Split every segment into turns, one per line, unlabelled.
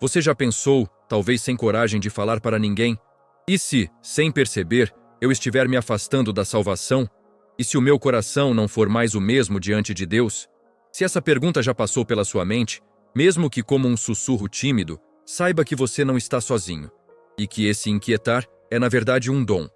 Você já pensou, talvez sem coragem de falar para ninguém, e se, sem perceber, eu estiver me afastando da salvação? E se o meu coração não for mais o mesmo diante de Deus? Se essa pergunta já passou pela sua mente, mesmo que como um sussurro tímido, saiba que você não está sozinho. E que esse inquietar é na verdade um dom.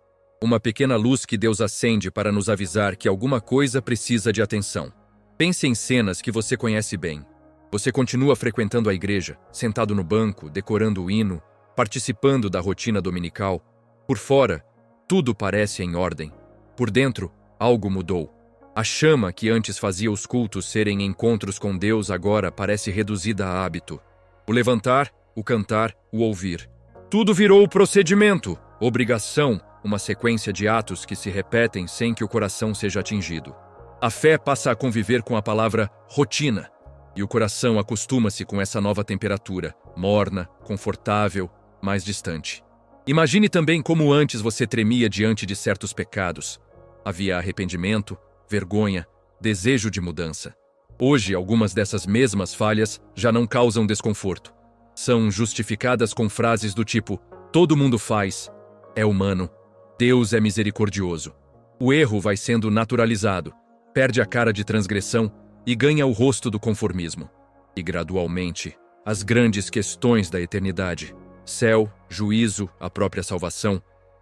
Uma pequena luz que Deus acende para nos avisar que alguma coisa precisa de atenção. Pense em cenas que você conhece bem. Você continua frequentando a igreja, sentado no banco, decorando o hino, participando da rotina dominical. Por fora, tudo parece em ordem. Por dentro, algo mudou. A chama que antes fazia os cultos serem encontros com Deus agora parece reduzida a hábito. O levantar, o cantar, o ouvir. Tudo virou procedimento, obrigação, uma sequência de atos que se repetem sem que o coração seja atingido. A fé passa a conviver com a palavra rotina, e o coração acostuma-se com essa nova temperatura, morna, confortável, mais distante. Imagine também como antes você tremia diante de certos pecados. Havia arrependimento, vergonha, desejo de mudança. Hoje, algumas dessas mesmas falhas já não causam desconforto. São justificadas com frases do tipo: todo mundo faz, é humano, Deus é misericordioso. O erro vai sendo naturalizado, perde a cara de transgressão e ganha o rosto do conformismo. E gradualmente, as grandes questões da eternidade, céu, juízo, a própria salvação,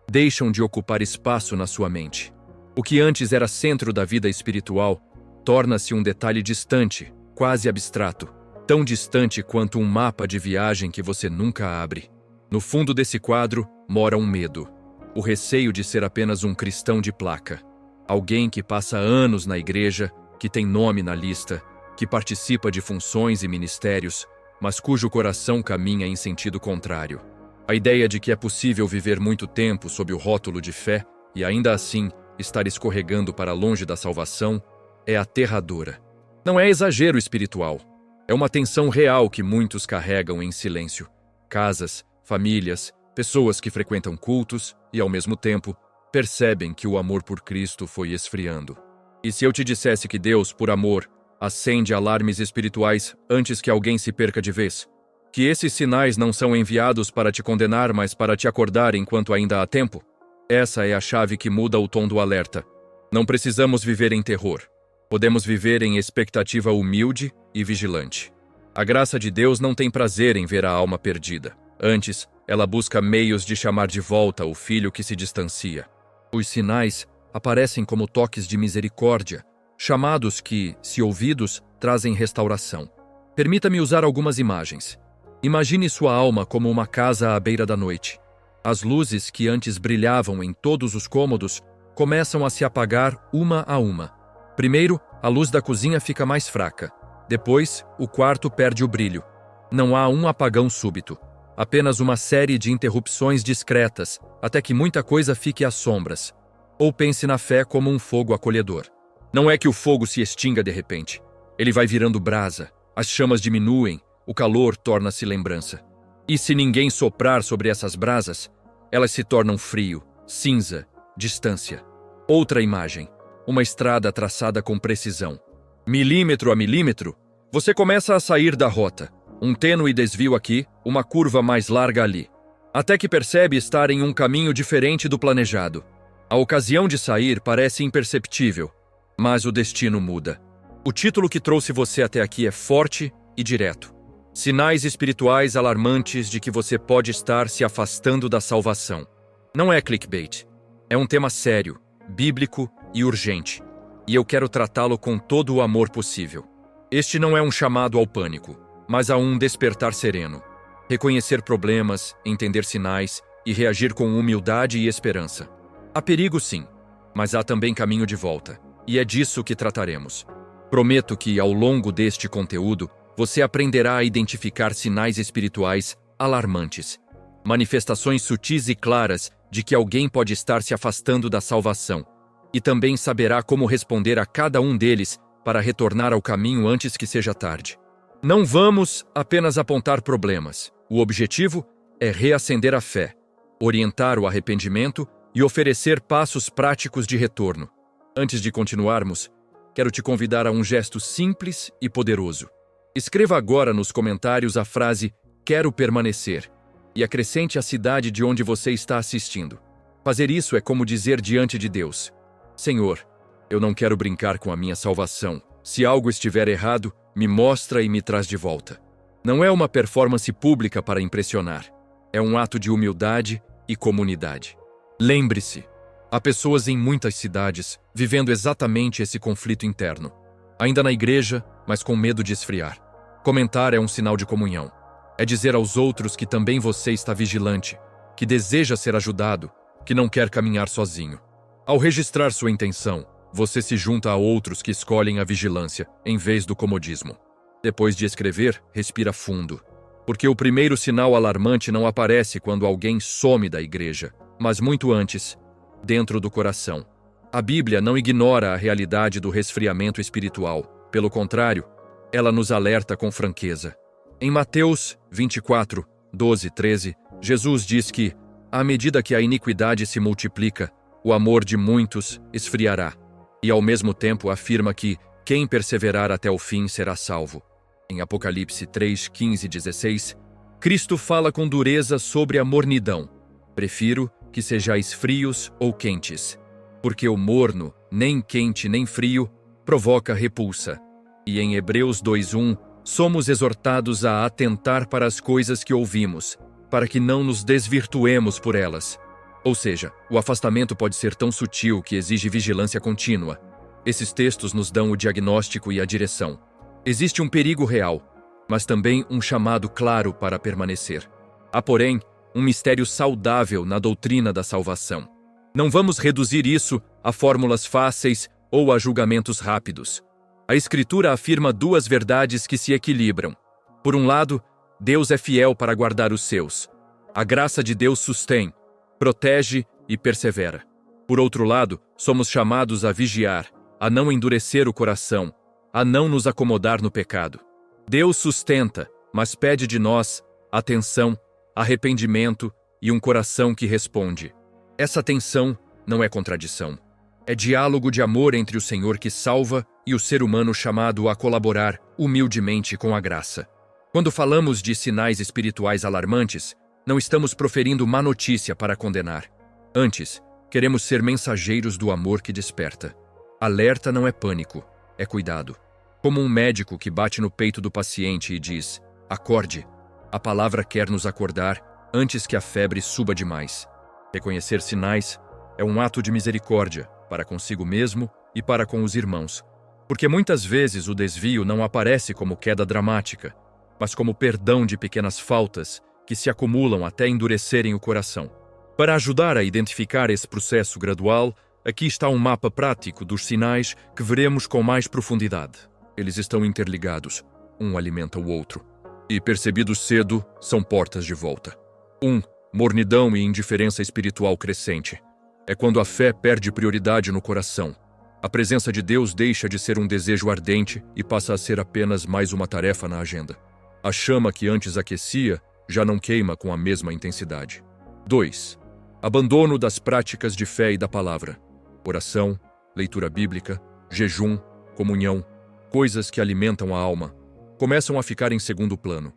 deixam de ocupar espaço na sua mente. O que antes era centro da vida espiritual torna-se um detalhe distante, quase abstrato, tão distante quanto um mapa de viagem que você nunca abre. No fundo desse quadro mora um medo, o receio de ser apenas um cristão de placa, alguém que passa anos na igreja, que tem nome na lista, que participa de funções e ministérios, mas cujo coração caminha em sentido contrário. A ideia de que é possível viver muito tempo sob o rótulo de fé e ainda assim estar escorregando para longe da salvação é aterradora. Não é exagero espiritual. É uma tensão real que muitos carregam em silêncio. Casas, famílias, pessoas que frequentam cultos e, ao mesmo tempo, percebem que o amor por Cristo foi esfriando. E se eu te dissesse que Deus, por amor, acende alarmes espirituais antes que alguém se perca de vez? Que esses sinais não são enviados para te condenar, mas para te acordar enquanto ainda há tempo? Essa é a chave que muda o tom do alerta. Não precisamos viver em terror. Podemos viver em expectativa humilde e vigilante. A graça de Deus não tem prazer em ver a alma perdida. Antes, ela busca meios de chamar de volta o filho que se distancia. Os sinais aparecem como toques de misericórdia, chamados que, se ouvidos, trazem restauração. Permita-me usar algumas imagens. Imagine sua alma como uma casa à beira da noite. As luzes que antes brilhavam em todos os cômodos começam a se apagar uma a uma. Primeiro, a luz da cozinha fica mais fraca. Depois, o quarto perde o brilho. Não há um apagão súbito. Apenas uma série de interrupções discretas, até que muita coisa fique às sombras. Ou pense na fé como um fogo acolhedor. Não é que o fogo se extinga de repente. Ele vai virando brasa, as chamas diminuem, o calor torna-se lembrança. E se ninguém soprar sobre essas brasas, elas se tornam frio, cinza, distância. Outra imagem, uma estrada traçada com precisão. Milímetro a milímetro, você começa a sair da rota. Um tênue desvio aqui, uma curva mais larga ali. Até que percebe estar em um caminho diferente do planejado. A ocasião de sair parece imperceptível, mas o destino muda. O título que trouxe você até aqui é forte e direto. Sinais espirituais alarmantes de que você pode estar se afastando da salvação. Não é clickbait. É um tema sério, bíblico e urgente. E eu quero tratá-lo com todo o amor possível. Este não é um chamado ao pânico, mas a um despertar sereno. Reconhecer problemas, entender sinais e reagir com humildade e esperança. Há perigo sim, mas há também caminho de volta. E é disso que trataremos. Prometo que, ao longo deste conteúdo, você aprenderá a identificar sinais espirituais alarmantes. Manifestações sutis e claras de que alguém pode estar se afastando da salvação. E também saberá como responder a cada um deles para retornar ao caminho antes que seja tarde. Não vamos apenas apontar problemas. O objetivo é reacender a fé, orientar o arrependimento e oferecer passos práticos de retorno. Antes de continuarmos, quero te convidar a um gesto simples e poderoso. Escreva agora nos comentários a frase quero permanecer, e acrescente a cidade de onde você está assistindo. Fazer isso é como dizer diante de Deus: Senhor, eu não quero brincar com a minha salvação. Se algo estiver errado, me mostra e me traz de volta. Não é uma performance pública para impressionar. É um ato de humildade e comunidade. Lembre-se, há pessoas em muitas cidades vivendo exatamente esse conflito interno. Ainda na igreja, mas com medo de esfriar. Comentar é um sinal de comunhão. É dizer aos outros que também você está vigilante, que deseja ser ajudado, que não quer caminhar sozinho. Ao registrar sua intenção, você se junta a outros que escolhem a vigilância em vez do comodismo. Depois de escrever, respira fundo. Porque o primeiro sinal alarmante não aparece quando alguém some da igreja, mas muito antes, dentro do coração. A Bíblia não ignora a realidade do resfriamento espiritual. Pelo contrário, ela nos alerta com franqueza. Em Mateus 24, 12, 13, Jesus diz que, à medida que a iniquidade se multiplica, o amor de muitos esfriará. E ao mesmo tempo afirma que quem perseverar até o fim será salvo. Em Apocalipse 3, 15 e 16, Cristo fala com dureza sobre a mornidão. Prefiro que sejais frios ou quentes, porque o morno, nem quente nem frio, provoca repulsa. E em Hebreus 2:1, somos exortados a atentar para as coisas que ouvimos, para que não nos desvirtuemos por elas. Ou seja, o afastamento pode ser tão sutil que exige vigilância contínua. Esses textos nos dão o diagnóstico e a direção. Existe um perigo real, mas também um chamado claro para permanecer. Há, porém, um mistério saudável na doutrina da salvação. Não vamos reduzir isso a fórmulas fáceis ou a julgamentos rápidos. A Escritura afirma duas verdades que se equilibram. Por um lado, Deus é fiel para guardar os seus. A graça de Deus sustém, protege e persevera. Por outro lado, somos chamados a vigiar, a não endurecer o coração, a não nos acomodar no pecado. Deus sustenta, mas pede de nós atenção, arrependimento e um coração que responde. Essa tensão não é contradição. É diálogo de amor entre o Senhor que salva e o ser humano chamado a colaborar humildemente com a graça. Quando falamos de sinais espirituais alarmantes, não estamos proferindo má notícia para condenar. Antes, queremos ser mensageiros do amor que desperta. Alerta não é pânico, é cuidado. Como um médico que bate no peito do paciente e diz: acorde. A palavra quer nos acordar antes que a febre suba demais. Reconhecer sinais é um ato de misericórdia para consigo mesmo e para com os irmãos. Porque muitas vezes o desvio não aparece como queda dramática, mas como perdão de pequenas faltas que se acumulam até endurecerem o coração. Para ajudar a identificar esse processo gradual, aqui está um mapa prático dos sinais que veremos com mais profundidade. Eles estão interligados, um alimenta o outro. E percebidos cedo, são portas de volta. 1. Mornidão e indiferença espiritual crescente. É quando a fé perde prioridade no coração. A presença de Deus deixa de ser um desejo ardente e passa a ser apenas mais uma tarefa na agenda. A chama que antes aquecia já não queima com a mesma intensidade. 2. Abandono das práticas de fé e da palavra. Oração, leitura bíblica, jejum, comunhão, coisas que alimentam a alma, começam a ficar em segundo plano.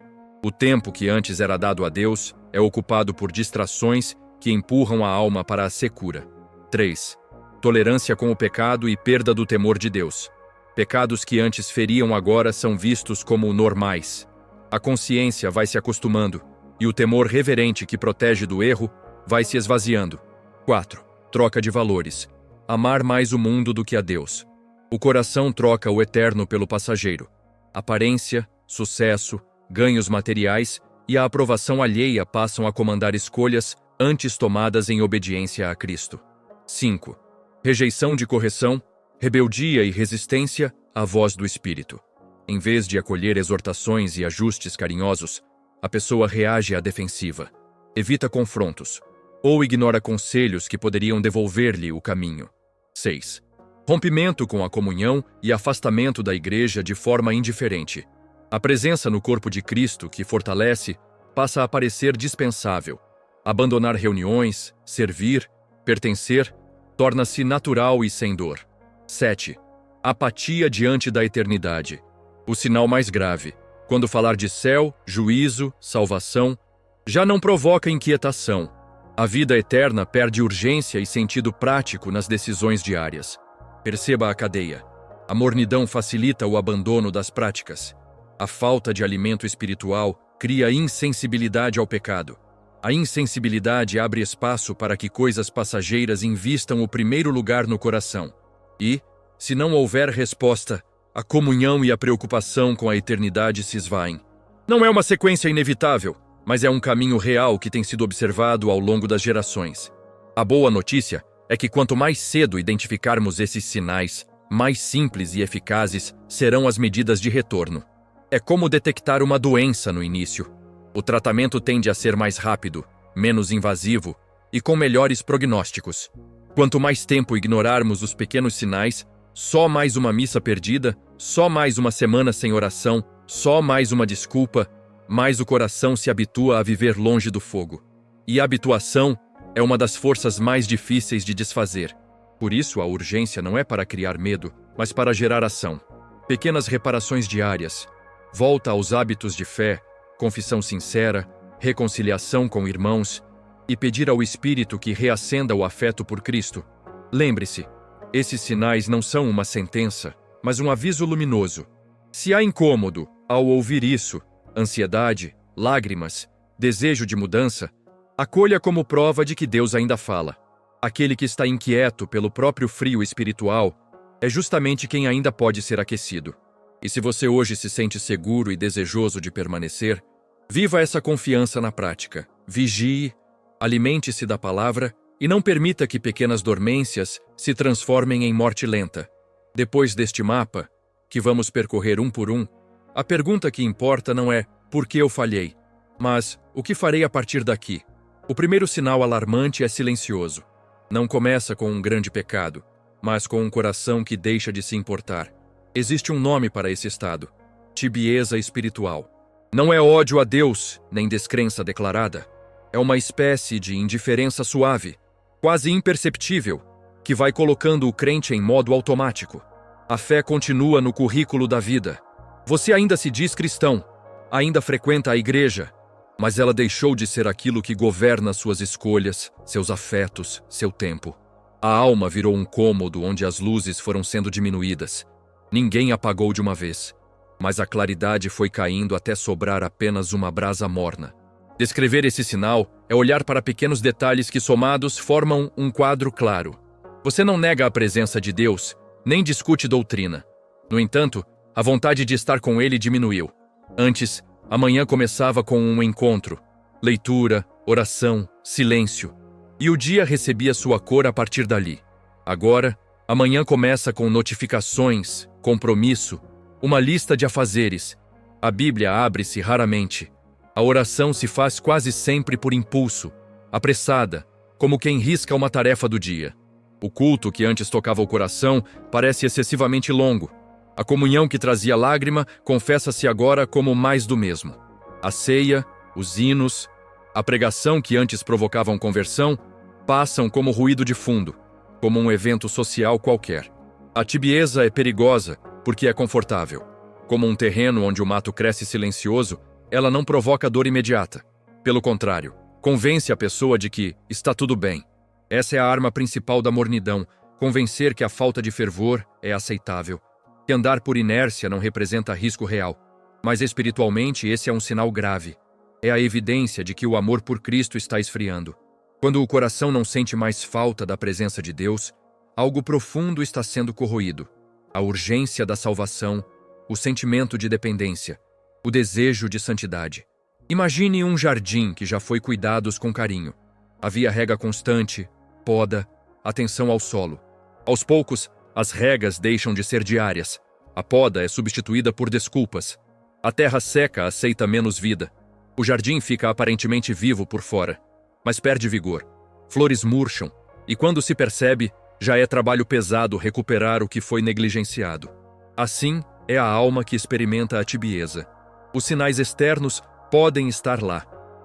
O tempo que antes era dado a Deus é ocupado por distrações que empurram a alma para a secura. 3. Tolerância com o pecado e perda do temor de Deus. Pecados que antes feriam agora são vistos como normais. A consciência vai se acostumando e o temor reverente que protege do erro vai se esvaziando. 4. Troca de valores. Amar mais o mundo do que a Deus. O coração troca o eterno pelo passageiro. Aparência, sucesso, ganhos materiais e a aprovação alheia passam a comandar escolhas antes tomadas em obediência a Cristo. 5. Rejeição de correção, rebeldia e resistência à voz do Espírito. Em vez de acolher exortações e ajustes carinhosos, a pessoa reage à defensiva, evita confrontos ou ignora conselhos que poderiam devolver-lhe o caminho. 6. Rompimento com a comunhão e afastamento da igreja de forma indiferente. A presença no corpo de Cristo, que fortalece, passa a parecer dispensável. Abandonar reuniões, servir, pertencer, torna-se natural e sem dor. 7. Apatia diante da eternidade. O sinal mais grave. Quando falar de céu, juízo, salvação, já não provoca inquietação. A vida eterna perde urgência e sentido prático nas decisões diárias. Perceba a cadeia. A mornidão facilita o abandono das práticas. A falta de alimento espiritual cria insensibilidade ao pecado. A insensibilidade abre espaço para que coisas passageiras invistam o primeiro lugar no coração. E, se não houver resposta, a comunhão e a preocupação com a eternidade se esvaem. Não é uma sequência inevitável, mas é um caminho real que tem sido observado ao longo das gerações. A boa notícia é que quanto mais cedo identificarmos esses sinais, mais simples e eficazes serão as medidas de retorno. É como detectar uma doença no início. O tratamento tende a ser mais rápido, menos invasivo e com melhores prognósticos. Quanto mais tempo ignorarmos os pequenos sinais, só mais uma missa perdida, só mais uma semana sem oração, só mais uma desculpa, mais o coração se habitua a viver longe do fogo. E a habituação é uma das forças mais difíceis de desfazer. Por isso, a urgência não é para criar medo, mas para gerar ação. Pequenas reparações diárias, volta aos hábitos de fé, confissão sincera, reconciliação com irmãos e pedir ao Espírito que reacenda o afeto por Cristo. Lembre-se, esses sinais não são uma sentença, mas um aviso luminoso. Se há incômodo ao ouvir isso, ansiedade, lágrimas, desejo de mudança, acolha como prova de que Deus ainda fala. Aquele que está inquieto pelo próprio frio espiritual é justamente quem ainda pode ser aquecido. E se você hoje se sente seguro e desejoso de permanecer, viva essa confiança na prática. Vigie, alimente-se da palavra e não permita que pequenas dormências se transformem em morte lenta. Depois deste mapa, que vamos percorrer um por um, a pergunta que importa não é por que eu falhei, mas o que farei a partir daqui. O primeiro sinal alarmante é silencioso. Não começa com um grande pecado, mas com um coração que deixa de se importar. Existe um nome para esse estado: tibieza espiritual. Não é ódio a Deus, nem descrença declarada. É uma espécie de indiferença suave, quase imperceptível, que vai colocando o crente em modo automático. A fé continua no currículo da vida. Você ainda se diz cristão, ainda frequenta a igreja, mas ela deixou de ser aquilo que governa suas escolhas, seus afetos, seu tempo. A alma virou um cômodo onde as luzes foram sendo diminuídas. Ninguém apagou de uma vez, mas a claridade foi caindo até sobrar apenas uma brasa morna. Descrever esse sinal é olhar para pequenos detalhes que, somados, formam um quadro claro. Você não nega a presença de Deus, nem discute doutrina. No entanto, a vontade de estar com Ele diminuiu. Antes, a manhã começava com um encontro, leitura, oração, silêncio. E o dia recebia sua cor a partir dali. Agora, a manhã começa com notificações, compromisso, uma lista de afazeres. A Bíblia abre-se raramente. A oração se faz quase sempre por impulso, apressada, como quem risca uma tarefa do dia. O culto que antes tocava o coração parece excessivamente longo. A comunhão que trazia lágrima confessa-se agora como mais do mesmo. A ceia, os hinos, a pregação que antes provocavam conversão, passam como ruído de fundo, como um evento social qualquer. A tibieza é perigosa porque é confortável. Como um terreno onde o mato cresce silencioso, ela não provoca dor imediata. Pelo contrário, convence a pessoa de que está tudo bem. Essa é a arma principal da mornidão, convencer que a falta de fervor é aceitável, que andar por inércia não representa risco real. Mas espiritualmente esse é um sinal grave. É a evidência de que o amor por Cristo está esfriando. Quando o coração não sente mais falta da presença de Deus, algo profundo está sendo corroído. A urgência da salvação, o sentimento de dependência, o desejo de santidade. Imagine um jardim que já foi cuidado com carinho. Havia rega constante, poda, atenção ao solo. Aos poucos, as regas deixam de ser diárias. A poda é substituída por desculpas. A terra seca aceita menos vida. O jardim fica aparentemente vivo por fora, mas perde vigor. Flores murcham, e quando se percebe, já é trabalho pesado recuperar o que foi negligenciado. Assim é a alma que experimenta a tibieza. Os sinais externos podem estar lá: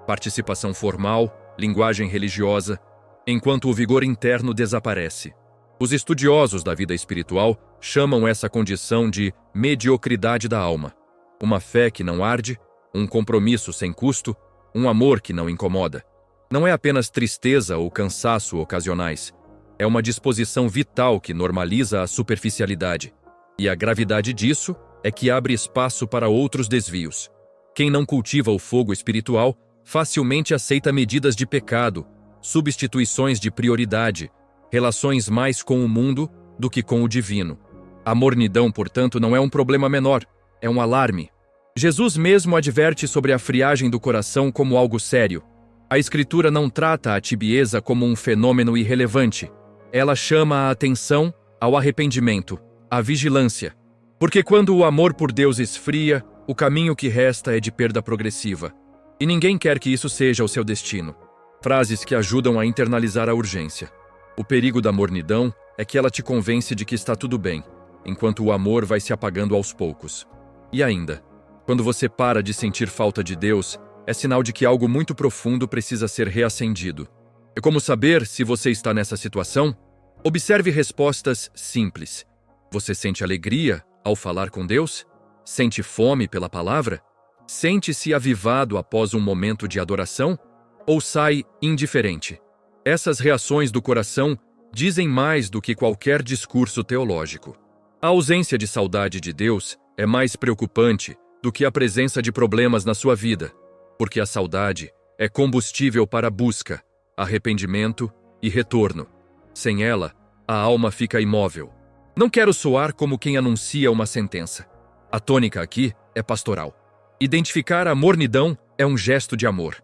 participação formal, linguagem religiosa, enquanto o vigor interno desaparece. Os estudiosos da vida espiritual chamam essa condição de mediocridade da alma. Uma fé que não arde, um compromisso sem custo, um amor que não incomoda. Não é apenas tristeza ou cansaço ocasionais. É uma disposição vital que normaliza a superficialidade. E a gravidade disso é que abre espaço para outros desvios. Quem não cultiva o fogo espiritual facilmente aceita medidas de pecado, substituições de prioridade, relações mais com o mundo do que com o divino. A mornidão, portanto, não é um problema menor, é um alarme. Jesus mesmo adverte sobre a friagem do coração como algo sério. A Escritura não trata a tibieza como um fenômeno irrelevante. Ela chama a atenção ao arrependimento, à vigilância. Porque quando o amor por Deus esfria, o caminho que resta é de perda progressiva. E ninguém quer que isso seja o seu destino. Frases que ajudam a internalizar a urgência. O perigo da mornidão é que ela te convence de que está tudo bem, enquanto o amor vai se apagando aos poucos. E ainda, quando você para de sentir falta de Deus, é sinal de que algo muito profundo precisa ser reacendido. É como saber se você está nessa situação? Observe respostas simples. Você sente alegria ao falar com Deus? Sente fome pela palavra? Sente-se avivado após um momento de adoração? Ou sai indiferente? Essas reações do coração dizem mais do que qualquer discurso teológico. A ausência de saudade de Deus é mais preocupante do que a presença de problemas na sua vida, porque a saudade é combustível para busca, arrependimento e retorno. Sem ela, a alma fica imóvel. Não quero soar como quem anuncia uma sentença. A tônica aqui é pastoral. Identificar a mornidão é um gesto de amor.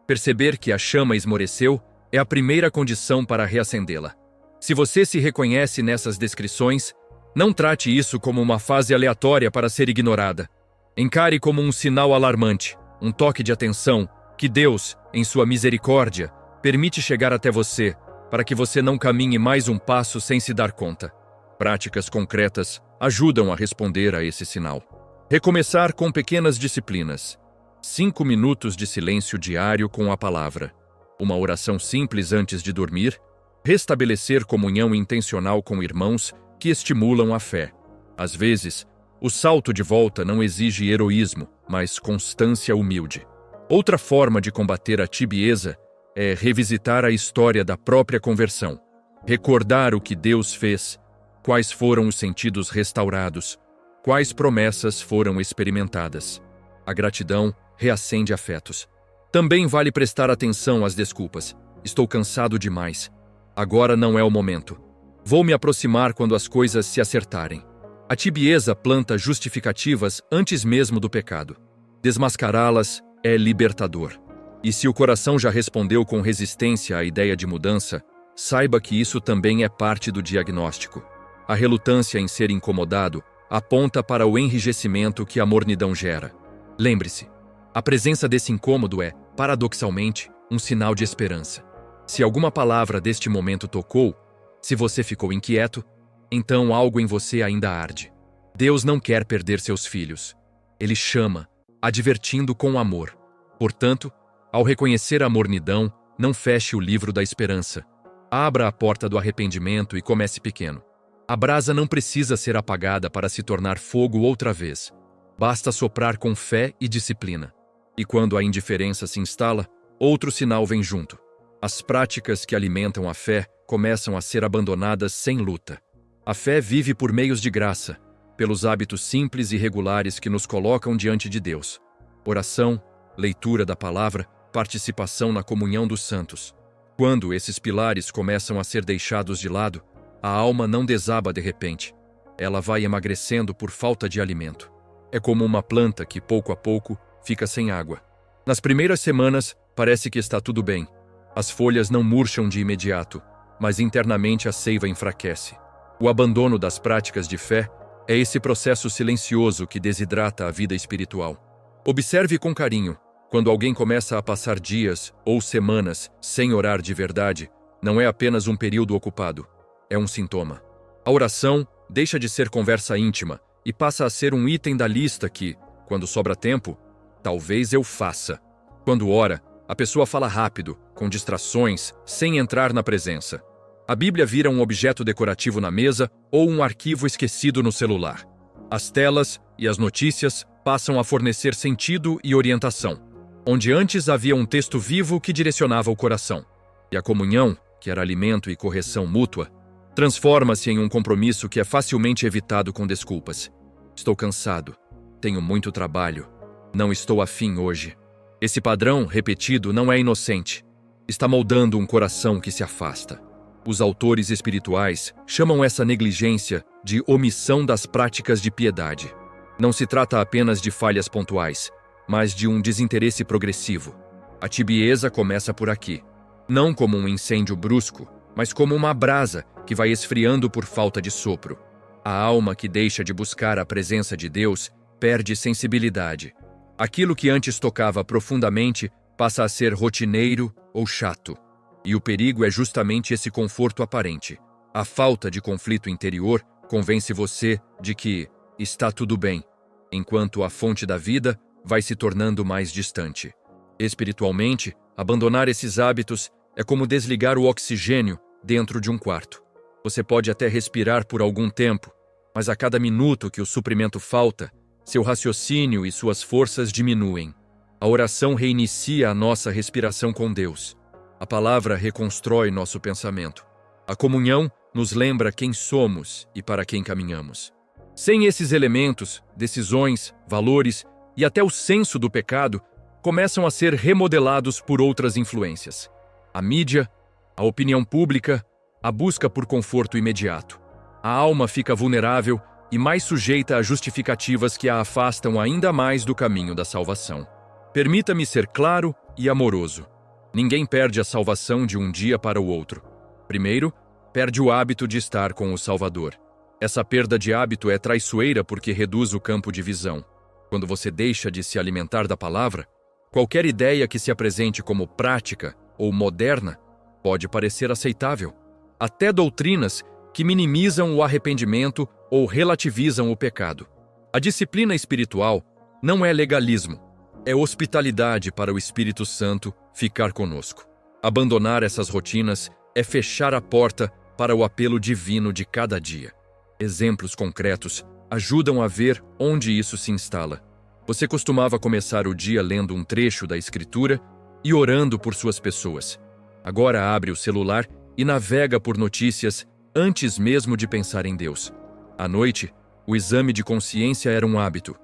Perceber que a chama esmoreceu é a primeira condição para reacendê-la. Se você se reconhece nessas descrições, não trate isso como uma fase aleatória para ser ignorada. Encare como um sinal alarmante, um toque de atenção que Deus, em sua misericórdia, permite chegar até você, para que você não caminhe mais um passo sem se dar conta. Práticas concretas ajudam a responder a esse sinal. Recomeçar com pequenas disciplinas. 5 minutos de silêncio diário com a palavra. Uma oração simples antes de dormir. Restabelecer comunhão intencional com irmãos que estimulam a fé. Às vezes, o salto de volta não exige heroísmo, mas constância humilde. Outra forma de combater a tibieza é revisitar a história da própria conversão. Recordar o que Deus fez, quais foram os sentidos restaurados, quais promessas foram experimentadas. A gratidão reacende afetos. Também vale prestar atenção às desculpas. Estou cansado demais. Agora não é o momento. Vou me aproximar quando as coisas se acertarem. A tibieza planta justificativas antes mesmo do pecado. Desmascará-las é libertador. E se o coração já respondeu com resistência à ideia de mudança, saiba que isso também é parte do diagnóstico. A relutância em ser incomodado aponta para o enrijecimento que a mornidão gera. Lembre-se, a presença desse incômodo é, paradoxalmente, um sinal de esperança. Se alguma palavra deste momento tocou, se você ficou inquieto, então algo em você ainda arde. Deus não quer perder seus filhos. Ele chama, advertindo com amor. Portanto, ao reconhecer a mornidão, não feche o livro da esperança. Abra a porta do arrependimento e comece pequeno. A brasa não precisa ser apagada para se tornar fogo outra vez. Basta soprar com fé e disciplina. E quando a indiferença se instala, outro sinal vem junto. As práticas que alimentam a fé começam a ser abandonadas sem luta. A fé vive por meios de graça, pelos hábitos simples e regulares que nos colocam diante de Deus. Oração, leitura da palavra, participação na comunhão dos santos. Quando esses pilares começam a ser deixados de lado, a alma não desaba de repente. Ela vai emagrecendo por falta de alimento. É como uma planta que, pouco a pouco, fica sem água. Nas primeiras semanas, parece que está tudo bem. As folhas não murcham de imediato, mas internamente a seiva enfraquece. O abandono das práticas de fé é esse processo silencioso que desidrata a vida espiritual. Observe com carinho, quando alguém começa a passar dias ou semanas sem orar de verdade, não é apenas um período ocupado, é um sintoma. A oração deixa de ser conversa íntima e passa a ser um item da lista que, quando sobra tempo, talvez eu faça. Quando ora, a pessoa fala rápido, com distrações, sem entrar na presença. A Bíblia vira um objeto decorativo na mesa ou um arquivo esquecido no celular. As telas e as notícias passam a fornecer sentido e orientação, onde antes havia um texto vivo que direcionava o coração. E a comunhão, que era alimento e correção mútua, transforma-se em um compromisso que é facilmente evitado com desculpas. Estou cansado, tenho muito trabalho, não estou afim hoje. Esse padrão repetido não é inocente. Está moldando um coração que se afasta. Os autores espirituais chamam essa negligência de omissão das práticas de piedade. Não se trata apenas de falhas pontuais, mas de um desinteresse progressivo. A tibieza começa por aqui, não como um incêndio brusco, mas como uma brasa que vai esfriando por falta de sopro. A alma que deixa de buscar a presença de Deus perde sensibilidade. Aquilo que antes tocava profundamente passa a ser rotineiro ou chato. E o perigo é justamente esse conforto aparente. A falta de conflito interior convence você de que está tudo bem, enquanto a fonte da vida vai se tornando mais distante. Espiritualmente, abandonar esses hábitos é como desligar o oxigênio dentro de um quarto. Você pode até respirar por algum tempo, mas a cada minuto que o suprimento falta, seu raciocínio e suas forças diminuem. A oração reinicia a nossa respiração com Deus. A palavra reconstrói nosso pensamento. A comunhão nos lembra quem somos e para quem caminhamos. Sem esses elementos, decisões, valores e até o senso do pecado começam a ser remodelados por outras influências. A mídia, a opinião pública, a busca por conforto imediato. A alma fica vulnerável e mais sujeita a justificativas que a afastam ainda mais do caminho da salvação. Permita-me ser claro e amoroso. Ninguém perde a salvação de um dia para o outro. Primeiro, perde o hábito de estar com o Salvador. Essa perda de hábito é traiçoeira porque reduz o campo de visão. Quando você deixa de se alimentar da palavra, qualquer ideia que se apresente como prática ou moderna pode parecer aceitável. Até doutrinas que minimizam o arrependimento ou relativizam o pecado. A disciplina espiritual não é legalismo, é hospitalidade para o Espírito Santo ficar conosco. Abandonar essas rotinas é fechar a porta para o apelo divino de cada dia. Exemplos concretos ajudam a ver onde isso se instala. Você costumava começar o dia lendo um trecho da Escritura e orando por suas pessoas. Agora abre o celular e navega por notícias antes mesmo de pensar em Deus. À noite, o exame de consciência era um hábito.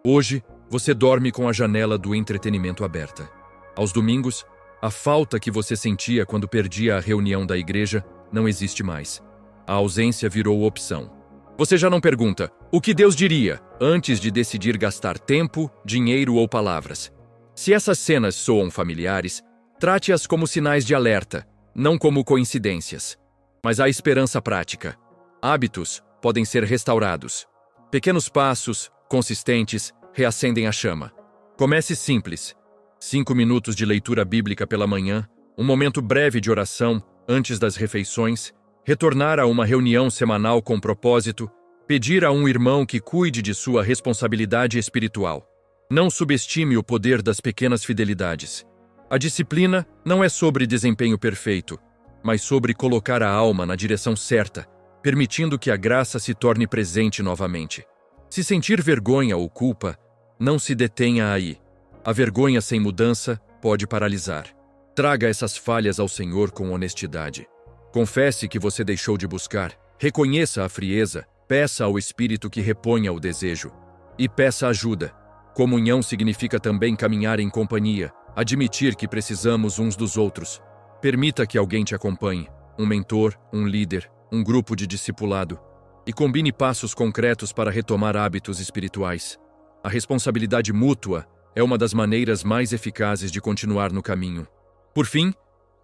Hoje, você dorme com a janela do entretenimento aberta. Aos domingos, a falta que você sentia quando perdia a reunião da igreja não existe mais. A ausência virou opção. Você já não pergunta o que Deus diria antes de decidir gastar tempo, dinheiro ou palavras. Se essas cenas soam familiares, trate-as como sinais de alerta, não como coincidências. Mas há esperança prática. Hábitos podem ser restaurados. Pequenos passos, consistentes, reacendem a chama. Comece simples. 5 minutos de leitura bíblica pela manhã, um momento breve de oração antes das refeições, retornar a uma reunião semanal com propósito, pedir a um irmão que cuide de sua responsabilidade espiritual. Não subestime o poder das pequenas fidelidades. A disciplina não é sobre desempenho perfeito, mas sobre colocar a alma na direção certa, permitindo que a graça se torne presente novamente. Se sentir vergonha ou culpa, não se detenha aí. A vergonha sem mudança pode paralisar. Traga essas falhas ao Senhor com honestidade. Confesse que você deixou de buscar, reconheça a frieza, peça ao Espírito que reponha o desejo. E peça ajuda. Comunhão significa também caminhar em companhia, admitir que precisamos uns dos outros. Permita que alguém te acompanhe, um mentor, um líder, um grupo de discipulado, e combine passos concretos para retomar hábitos espirituais. A responsabilidade mútua é uma das maneiras mais eficazes de continuar no caminho. Por fim,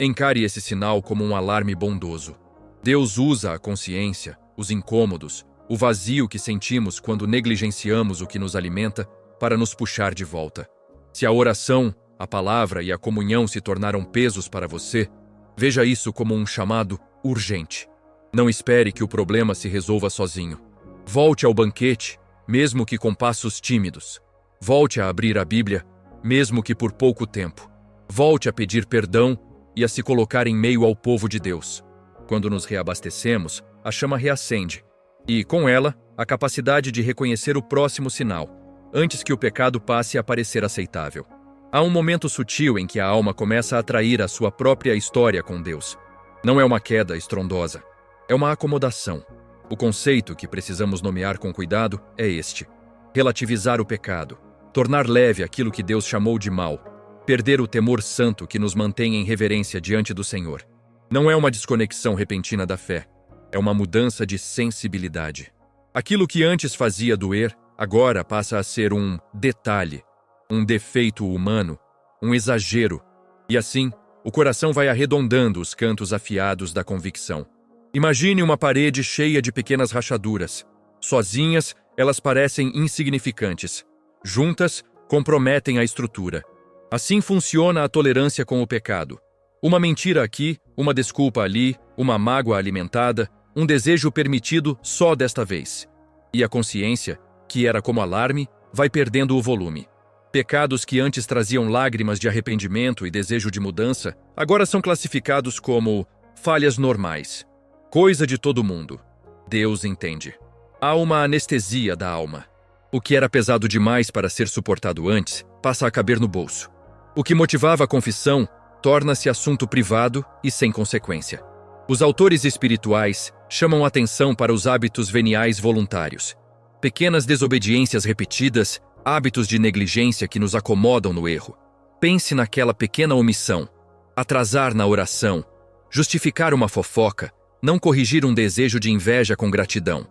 encare esse sinal como um alarme bondoso. Deus usa a consciência, os incômodos, o vazio que sentimos quando negligenciamos o que nos alimenta para nos puxar de volta. Se a oração, a palavra e a comunhão se tornaram pesos para você, veja isso como um chamado urgente. Não espere que o problema se resolva sozinho. Volte ao banquete, mesmo que com passos tímidos. Volte a abrir a Bíblia, mesmo que por pouco tempo. Volte a pedir perdão e a se colocar em meio ao povo de Deus. Quando nos reabastecemos, a chama reacende, e, com ela, a capacidade de reconhecer o próximo sinal, antes que o pecado passe a parecer aceitável. Há um momento sutil em que a alma começa a atrair a sua própria história com Deus. Não é uma queda estrondosa, é uma acomodação. O conceito que precisamos nomear com cuidado é este: relativizar o pecado, tornar leve aquilo que Deus chamou de mal, perder o temor santo que nos mantém em reverência diante do Senhor. Não é uma desconexão repentina da fé, é uma mudança de sensibilidade. Aquilo que antes fazia doer, agora passa a ser um detalhe, um defeito humano, um exagero, e assim, o coração vai arredondando os cantos afiados da convicção. Imagine uma parede cheia de pequenas rachaduras. Sozinhas, elas parecem insignificantes. Juntas, comprometem a estrutura. Assim funciona a tolerância com o pecado. Uma mentira aqui, uma desculpa ali, uma mágoa alimentada, um desejo permitido só desta vez. E a consciência, que era como alarme, vai perdendo o volume. Pecados que antes traziam lágrimas de arrependimento e desejo de mudança, agora são classificados como falhas normais. Coisa de todo mundo. Deus entende. Há uma anestesia da alma. O que era pesado demais para ser suportado antes, passa a caber no bolso. O que motivava a confissão, torna-se assunto privado e sem consequência. Os autores espirituais chamam atenção para os hábitos veniais voluntários. Pequenas desobediências repetidas, hábitos de negligência que nos acomodam no erro. Pense naquela pequena omissão, atrasar na oração, justificar uma fofoca, não corrigir um desejo de inveja com gratidão.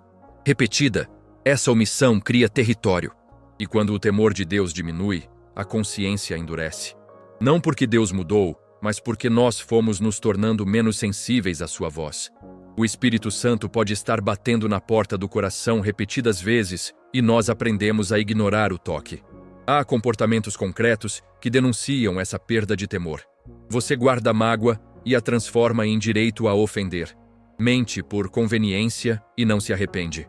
Repetida, essa omissão cria território. E quando o temor de Deus diminui, a consciência endurece. Não porque Deus mudou, mas porque nós fomos nos tornando menos sensíveis à sua voz. O Espírito Santo pode estar batendo na porta do coração repetidas vezes e nós aprendemos a ignorar o toque. Há comportamentos concretos que denunciam essa perda de temor. Você guarda mágoa e a transforma em direito a ofender. Mente por conveniência e não se arrepende.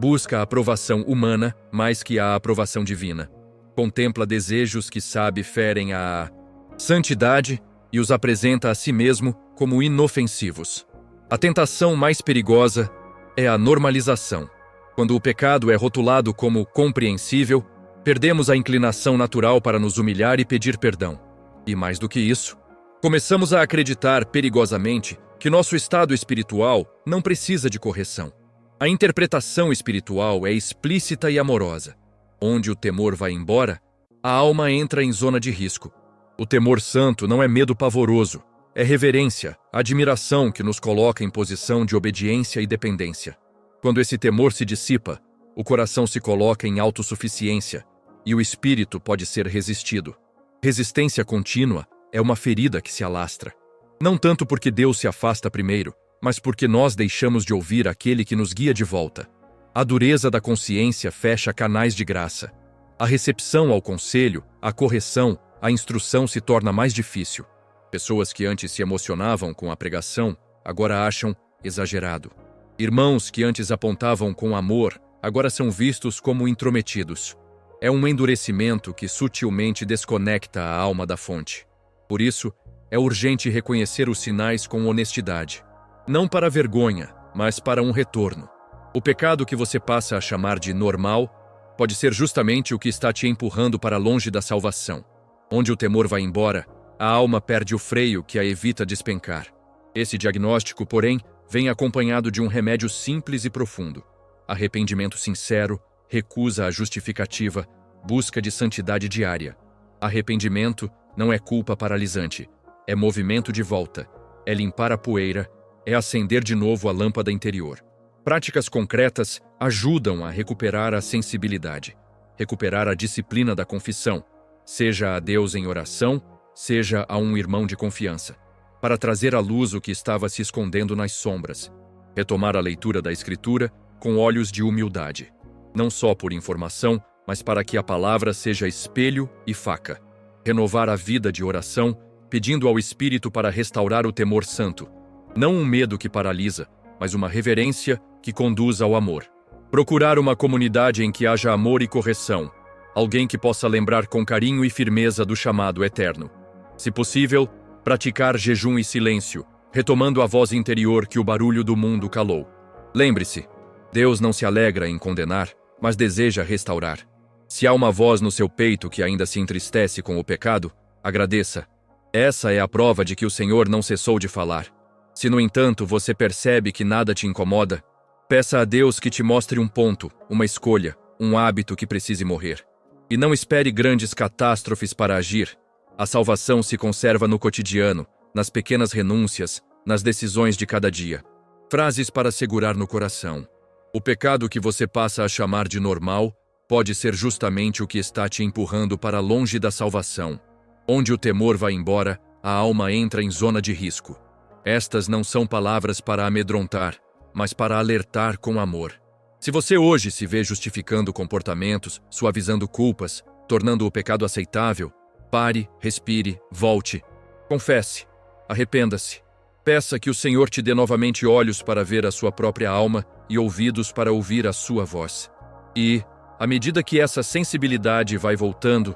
Busca a aprovação humana mais que a aprovação divina. Contempla desejos que sabe ferem a santidade e os apresenta a si mesmo como inofensivos. A tentação mais perigosa é a normalização. Quando o pecado é rotulado como compreensível, perdemos a inclinação natural para nos humilhar e pedir perdão. E mais do que isso, começamos a acreditar perigosamente que nosso estado espiritual não precisa de correção. A interpretação espiritual é explícita e amorosa. Onde o temor vai embora, a alma entra em zona de risco. O temor santo não é medo pavoroso, é reverência, admiração que nos coloca em posição de obediência e dependência. Quando esse temor se dissipa, o coração se coloca em autossuficiência e o espírito pode ser resistido. Resistência contínua é uma ferida que se alastra. Não tanto porque Deus se afasta primeiro, mas porque nós deixamos de ouvir aquele que nos guia de volta. A dureza da consciência fecha canais de graça. A recepção ao conselho, a correção, a instrução se torna mais difícil. Pessoas que antes se emocionavam com a pregação, agora acham exagerado. Irmãos que antes apontavam com amor, agora são vistos como intrometidos. É um endurecimento que sutilmente desconecta a alma da fonte. Por isso, é urgente reconhecer os sinais com honestidade. Não para vergonha, mas para um retorno. O pecado que você passa a chamar de normal pode ser justamente o que está te empurrando para longe da salvação. Onde o temor vai embora, a alma perde o freio que a evita despencar. Esse diagnóstico, porém, vem acompanhado de um remédio simples e profundo. Arrependimento sincero, recusa à justificativa, busca de santidade diária. Arrependimento não é culpa paralisante, é movimento de volta, é limpar a poeira, é acender de novo a lâmpada interior. Práticas concretas ajudam a recuperar a sensibilidade, recuperar a disciplina da confissão, seja a Deus em oração, seja a um irmão de confiança, para trazer à luz o que estava se escondendo nas sombras, retomar a leitura da Escritura com olhos de humildade, não só por informação, mas para que a palavra seja espelho e faca, renovar a vida de oração, pedindo ao Espírito para restaurar o temor santo, não um medo que paralisa, mas uma reverência que conduz ao amor. Procurar uma comunidade em que haja amor e correção, alguém que possa lembrar com carinho e firmeza do chamado eterno. Se possível, praticar jejum e silêncio, retomando a voz interior que o barulho do mundo calou. Lembre-se, Deus não se alegra em condenar, mas deseja restaurar. Se há uma voz no seu peito que ainda se entristece com o pecado, agradeça. Essa é a prova de que o Senhor não cessou de falar. Se, no entanto, você percebe que nada te incomoda, peça a Deus que te mostre um ponto, uma escolha, um hábito que precise morrer. E não espere grandes catástrofes para agir. A salvação se conserva no cotidiano, nas pequenas renúncias, nas decisões de cada dia. Frases para segurar no coração. O pecado que você passa a chamar de normal pode ser justamente o que está te empurrando para longe da salvação. Onde o temor vai embora, a alma entra em zona de risco. Estas não são palavras para amedrontar, mas para alertar com amor. Se você hoje se vê justificando comportamentos, suavizando culpas, tornando o pecado aceitável, pare, respire, volte. Confesse, arrependa-se. Peça que o Senhor te dê novamente olhos para ver a sua própria alma e ouvidos para ouvir a sua voz. E, à medida que essa sensibilidade vai voltando,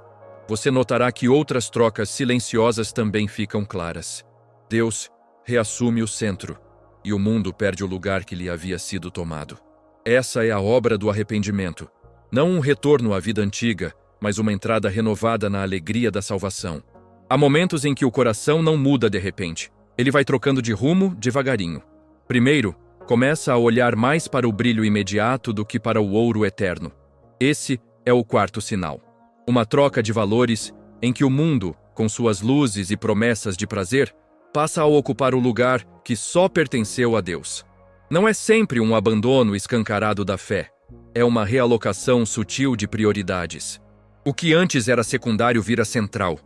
você notará que outras trocas silenciosas também ficam claras. Deus reassume o centro, e o mundo perde o lugar que lhe havia sido tomado. Essa é a obra do arrependimento. Não um retorno à vida antiga, mas uma entrada renovada na alegria da salvação. Há momentos em que o coração não muda de repente. Ele vai trocando de rumo devagarinho. Primeiro, começa a olhar mais para o brilho imediato do que para o ouro eterno. Esse é o quarto sinal. Uma troca de valores em que o mundo, com suas luzes e promessas de prazer, passa a ocupar o lugar que só pertenceu a Deus. Não é sempre um abandono escancarado da fé. É uma realocação sutil de prioridades. O que antes era secundário vira central.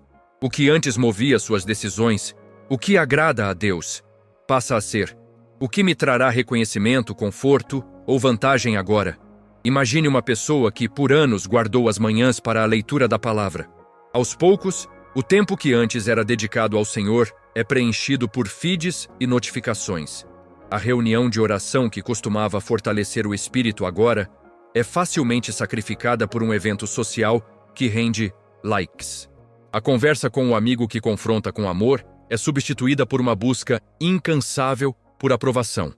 O que antes movia suas decisões, o que agrada a Deus, passa a ser o que me trará reconhecimento, conforto ou vantagem agora. Imagine uma pessoa que por anos guardou as manhãs para a leitura da palavra. Aos poucos, o tempo que antes era dedicado ao Senhor é preenchido por feeds e notificações. A reunião de oração que costumava fortalecer o espírito agora é facilmente sacrificada por um evento social que rende likes. A conversa com o amigo que confronta com amor é substituída por uma busca incansável por aprovação.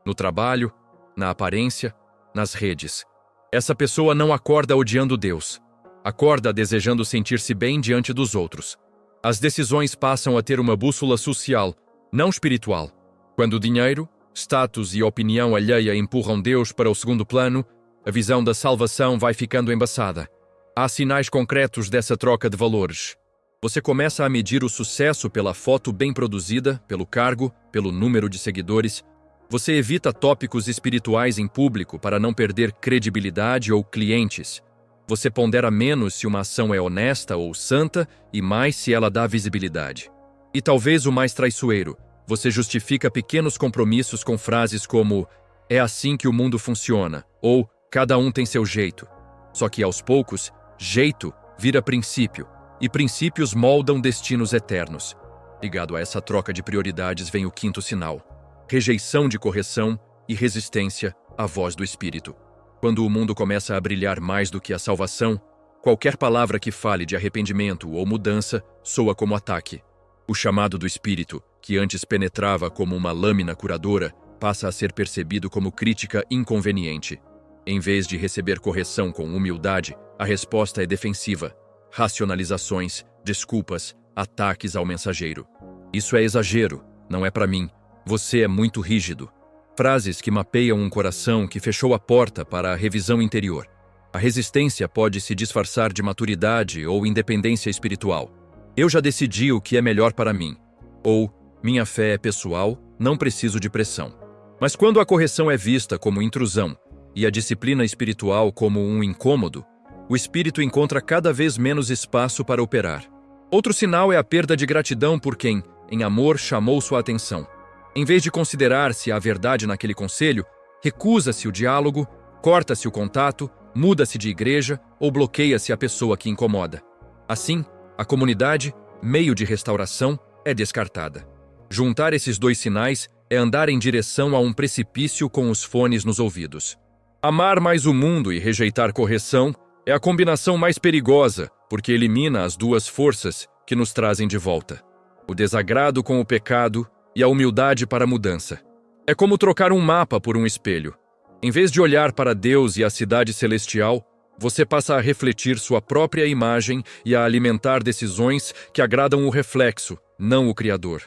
No trabalho, na aparência, nas redes. Essa pessoa não acorda odiando Deus. Acorda desejando sentir-se bem diante dos outros. As decisões passam a ter uma bússola social, não espiritual. Quando dinheiro, status e opinião alheia empurram Deus para o segundo plano, a visão da salvação vai ficando embaçada. Há sinais concretos dessa troca de valores. Você começa a medir o sucesso pela foto bem produzida, pelo cargo, pelo número de seguidores. Você evita tópicos espirituais em público para não perder credibilidade ou clientes. Você pondera menos se uma ação é honesta ou santa e mais se ela dá visibilidade. E talvez o mais traiçoeiro, você justifica pequenos compromissos com frases como "é assim que o mundo funciona" ou "cada um tem seu jeito". Só que aos poucos, jeito vira princípio. E princípios moldam destinos eternos. Ligado a essa troca de prioridades vem o quinto sinal. Rejeição de correção e resistência à voz do Espírito. Quando o mundo começa a brilhar mais do que a salvação, qualquer palavra que fale de arrependimento ou mudança soa como ataque. O chamado do Espírito, que antes penetrava como uma lâmina curadora, passa a ser percebido como crítica inconveniente. Em vez de receber correção com humildade, a resposta é defensiva. Racionalizações, desculpas, ataques ao mensageiro. Isso é exagero, não é para mim. Você é muito rígido. Frases que mapeiam um coração que fechou a porta para a revisão interior. A resistência pode se disfarçar de maturidade ou independência espiritual. Eu já decidi o que é melhor para mim. Ou, minha fé é pessoal, não preciso de pressão. Mas quando a correção é vista como intrusão e a disciplina espiritual como um incômodo, o espírito encontra cada vez menos espaço para operar. Outro sinal é a perda de gratidão por quem, em amor, chamou sua atenção. Em vez de considerar-se a verdade naquele conselho, recusa-se o diálogo, corta-se o contato, muda-se de igreja ou bloqueia-se a pessoa que incomoda. Assim, a comunidade, meio de restauração, é descartada. Juntar esses dois sinais é andar em direção a um precipício com os fones nos ouvidos. Amar mais o mundo e rejeitar correção é a combinação mais perigosa, porque elimina as duas forças que nos trazem de volta. O desagrado com o pecado e a humildade para a mudança. É como trocar um mapa por um espelho. Em vez de olhar para Deus e a cidade celestial, você passa a refletir sua própria imagem e a alimentar decisões que agradam o reflexo, não o Criador.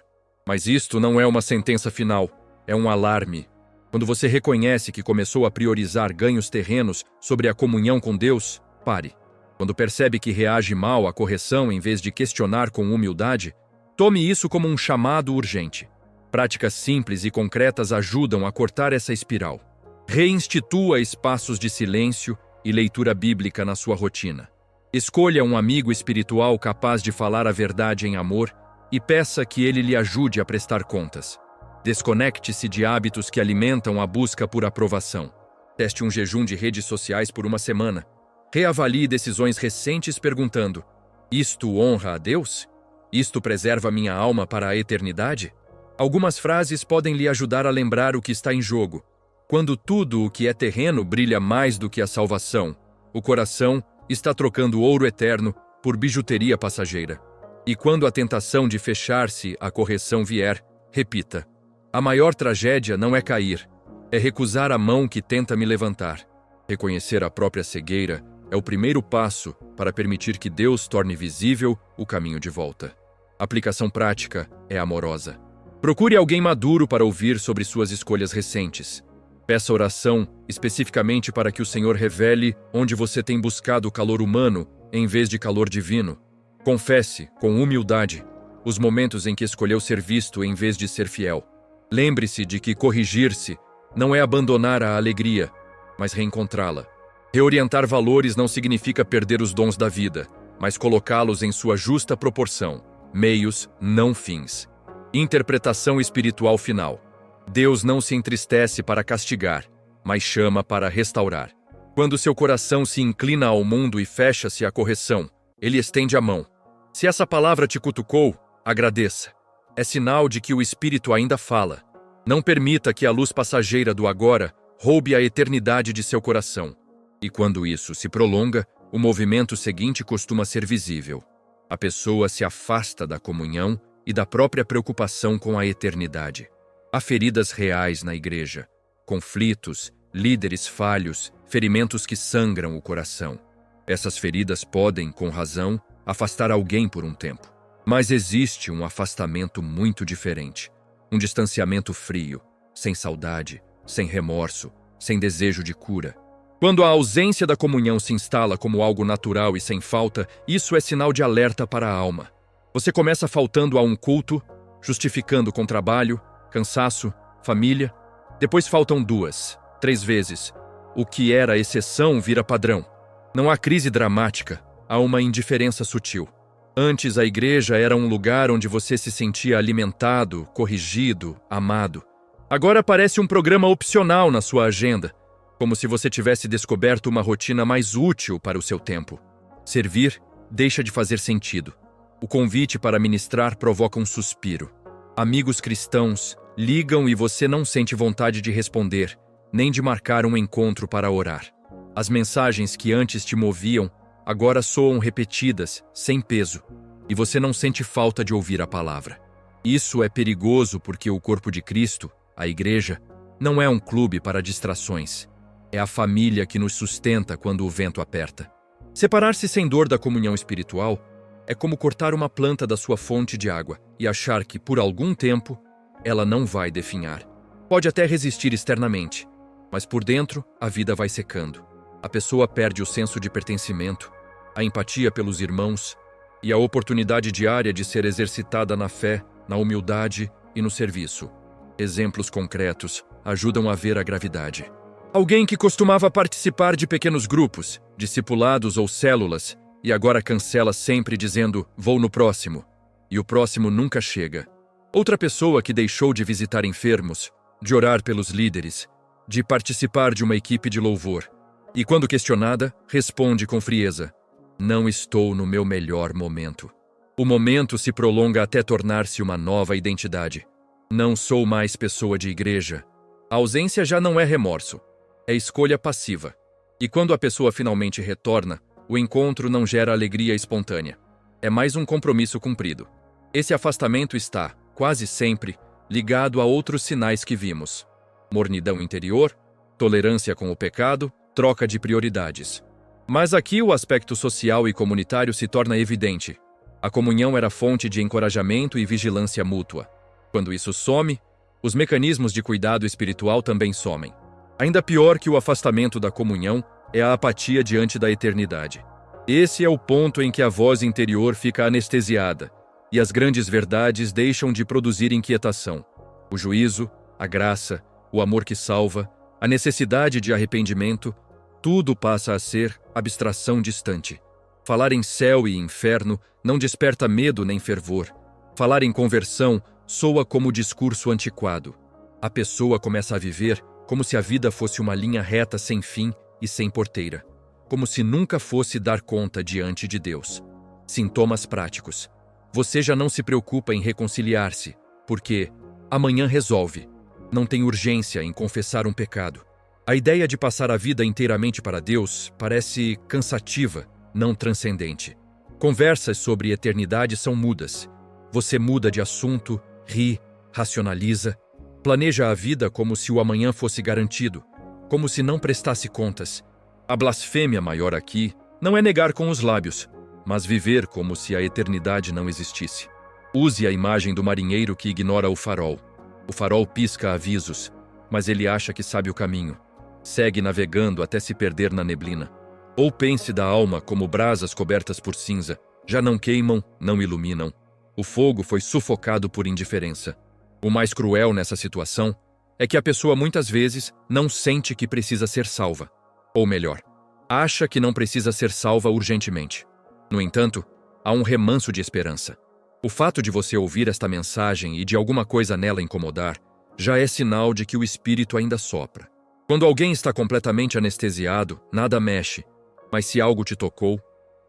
Mas isto não é uma sentença final, é um alarme. Quando você reconhece que começou a priorizar ganhos terrenos sobre a comunhão com Deus, pare. Quando percebe que reage mal à correção em vez de questionar com humildade, tome isso como um chamado urgente. Práticas simples e concretas ajudam a cortar essa espiral. Reinstitua espaços de silêncio e leitura bíblica na sua rotina. Escolha um amigo espiritual capaz de falar a verdade em amor e peça que ele lhe ajude a prestar contas. Desconecte-se de hábitos que alimentam a busca por aprovação. Teste um jejum de redes sociais por uma semana. Reavalie decisões recentes perguntando: isto honra a Deus? Isto preserva minha alma para a eternidade? Algumas frases podem lhe ajudar a lembrar o que está em jogo. Quando tudo o que é terreno brilha mais do que a salvação, o coração está trocando ouro eterno por bijuteria passageira. E quando a tentação de fechar-se à correção vier, repita: a maior tragédia não é cair, é recusar a mão que tenta me levantar. Reconhecer a própria cegueira é o primeiro passo para permitir que Deus torne visível o caminho de volta. A aplicação prática é amorosa. Procure alguém maduro para ouvir sobre suas escolhas recentes. Peça oração especificamente para que o Senhor revele onde você tem buscado calor humano em vez de calor divino. Confesse, com humildade, os momentos em que escolheu ser visto em vez de ser fiel. Lembre-se de que corrigir-se não é abandonar a alegria, mas reencontrá-la. Reorientar valores não significa perder os dons da vida, mas colocá-los em sua justa proporção. Meios, não fins. Interpretação espiritual final. Deus não se entristece para castigar, mas chama para restaurar. Quando seu coração se inclina ao mundo e fecha-se à correção, ele estende a mão. Se essa palavra te cutucou, agradeça. É sinal de que o Espírito ainda fala. Não permita que a luz passageira do agora roube a eternidade de seu coração. E quando isso se prolonga, o movimento seguinte costuma ser visível. A pessoa se afasta da comunhão e da própria preocupação com a eternidade. Há feridas reais na igreja, conflitos, líderes falhos, ferimentos que sangram o coração. Essas feridas podem, com razão, afastar alguém por um tempo. Mas existe um afastamento muito diferente. Um distanciamento frio, sem saudade, sem remorso, sem desejo de cura. Quando a ausência da comunhão se instala como algo natural e sem falta, isso é sinal de alerta para a alma. Você começa faltando a um culto, justificando com trabalho, cansaço, família. Depois faltam 2, 3 vezes. O que era exceção vira padrão. Não há crise dramática, há uma indiferença sutil. Antes, a igreja era um lugar onde você se sentia alimentado, corrigido, amado. Agora parece um programa opcional na sua agenda, como se você tivesse descoberto uma rotina mais útil para o seu tempo. Servir deixa de fazer sentido. O convite para ministrar provoca um suspiro. Amigos cristãos ligam e você não sente vontade de responder, nem de marcar um encontro para orar. As mensagens que antes te moviam agora soam repetidas, sem peso, e você não sente falta de ouvir a palavra. Isso é perigoso porque o corpo de Cristo, a igreja, não é um clube para distrações. É a família que nos sustenta quando o vento aperta. Separar-se sem dor da comunhão espiritual é como cortar uma planta da sua fonte de água e achar que, por algum tempo, ela não vai definhar. Pode até resistir externamente, mas por dentro a vida vai secando. A pessoa perde o senso de pertencimento, a empatia pelos irmãos e a oportunidade diária de ser exercitada na fé, na humildade e no serviço. Exemplos concretos ajudam a ver a gravidade. Alguém que costumava participar de pequenos grupos, discipulados ou células, e agora cancela sempre dizendo, vou no próximo, e o próximo nunca chega. Outra pessoa que deixou de visitar enfermos, de orar pelos líderes, de participar de uma equipe de louvor, e quando questionada, responde com frieza, não estou no meu melhor momento. O momento se prolonga até tornar-se uma nova identidade. Não sou mais pessoa de igreja. A ausência já não é remorso, é escolha passiva. E quando a pessoa finalmente retorna, o encontro não gera alegria espontânea. É mais um compromisso cumprido. Esse afastamento está, quase sempre, ligado a outros sinais que vimos. Mornidão interior, tolerância com o pecado, troca de prioridades. Mas aqui o aspecto social e comunitário se torna evidente. A comunhão era fonte de encorajamento e vigilância mútua. Quando isso some, os mecanismos de cuidado espiritual também somem. Ainda pior que o afastamento da comunhão é a apatia diante da eternidade. Esse é o ponto em que a voz interior fica anestesiada e as grandes verdades deixam de produzir inquietação. O juízo, a graça, o amor que salva, a necessidade de arrependimento, tudo passa a ser abstração distante. Falar em céu e inferno não desperta medo nem fervor. Falar em conversão soa como discurso antiquado. A pessoa começa a viver como se a vida fosse uma linha reta sem fim e sem porteira. Como se nunca fosse dar conta diante de Deus. Sintomas práticos. Você já não se preocupa em reconciliar-se, porque amanhã resolve. Não tem urgência em confessar um pecado. A ideia de passar a vida inteiramente para Deus parece cansativa, não transcendente. Conversas sobre eternidade são mudas. Você muda de assunto, ri, racionaliza, planeja a vida como se o amanhã fosse garantido, como se não prestasse contas. A blasfêmia maior aqui não é negar com os lábios, mas viver como se a eternidade não existisse. Use a imagem do marinheiro que ignora o farol. O farol pisca avisos, mas ele acha que sabe o caminho. Segue navegando até se perder na neblina. Ou pense da alma como brasas cobertas por cinza, já não queimam, não iluminam. O fogo foi sufocado por indiferença. O mais cruel nessa situação é que a pessoa muitas vezes não sente que precisa ser salva. Ou melhor, acha que não precisa ser salva urgentemente. No entanto, há um remanso de esperança. O fato de você ouvir esta mensagem e de alguma coisa nela incomodar já é sinal de que o espírito ainda sopra. Quando alguém está completamente anestesiado, nada mexe, mas se algo te tocou,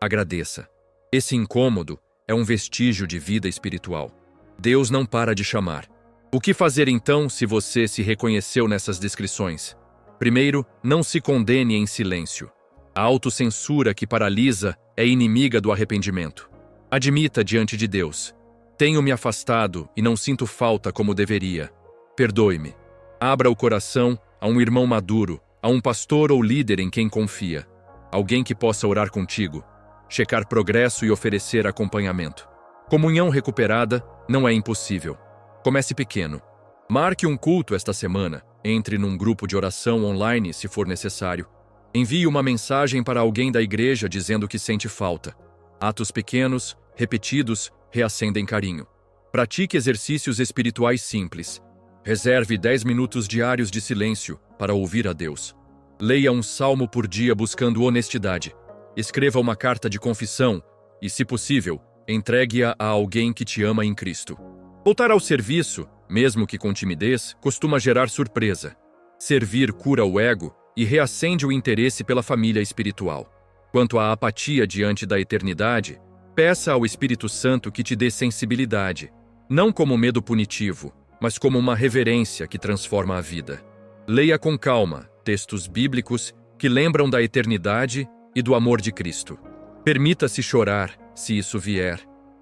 agradeça. Esse incômodo é um vestígio de vida espiritual. Deus não para de chamar. O que fazer então se você se reconheceu nessas descrições? Primeiro, não se condene em silêncio. A autocensura que paralisa é inimiga do arrependimento. Admita diante de Deus: tenho me afastado e não sinto falta como deveria. Perdoe-me. Abra o coração a um irmão maduro, a um pastor ou líder em quem confia. Alguém que possa orar contigo, checar progresso e oferecer acompanhamento. Comunhão recuperada não é impossível. Comece pequeno. Marque um culto esta semana. Entre num grupo de oração online se for necessário. Envie uma mensagem para alguém da igreja dizendo que sente falta. Atos pequenos, repetidos, reacendem carinho. Pratique exercícios espirituais simples. Reserve 10 minutos diários de silêncio para ouvir a Deus. Leia um salmo por dia buscando honestidade. Escreva uma carta de confissão e, se possível, entregue-a a alguém que te ama em Cristo. Voltar ao serviço, mesmo que com timidez, costuma gerar surpresa. Servir cura o ego e reacende o interesse pela família espiritual. Quanto à apatia diante da eternidade, peça ao Espírito Santo que te dê sensibilidade, não como medo punitivo, mas como uma reverência que transforma a vida. Leia com calma textos bíblicos que lembram da eternidade e do amor de Cristo. Permita-se chorar, se isso vier.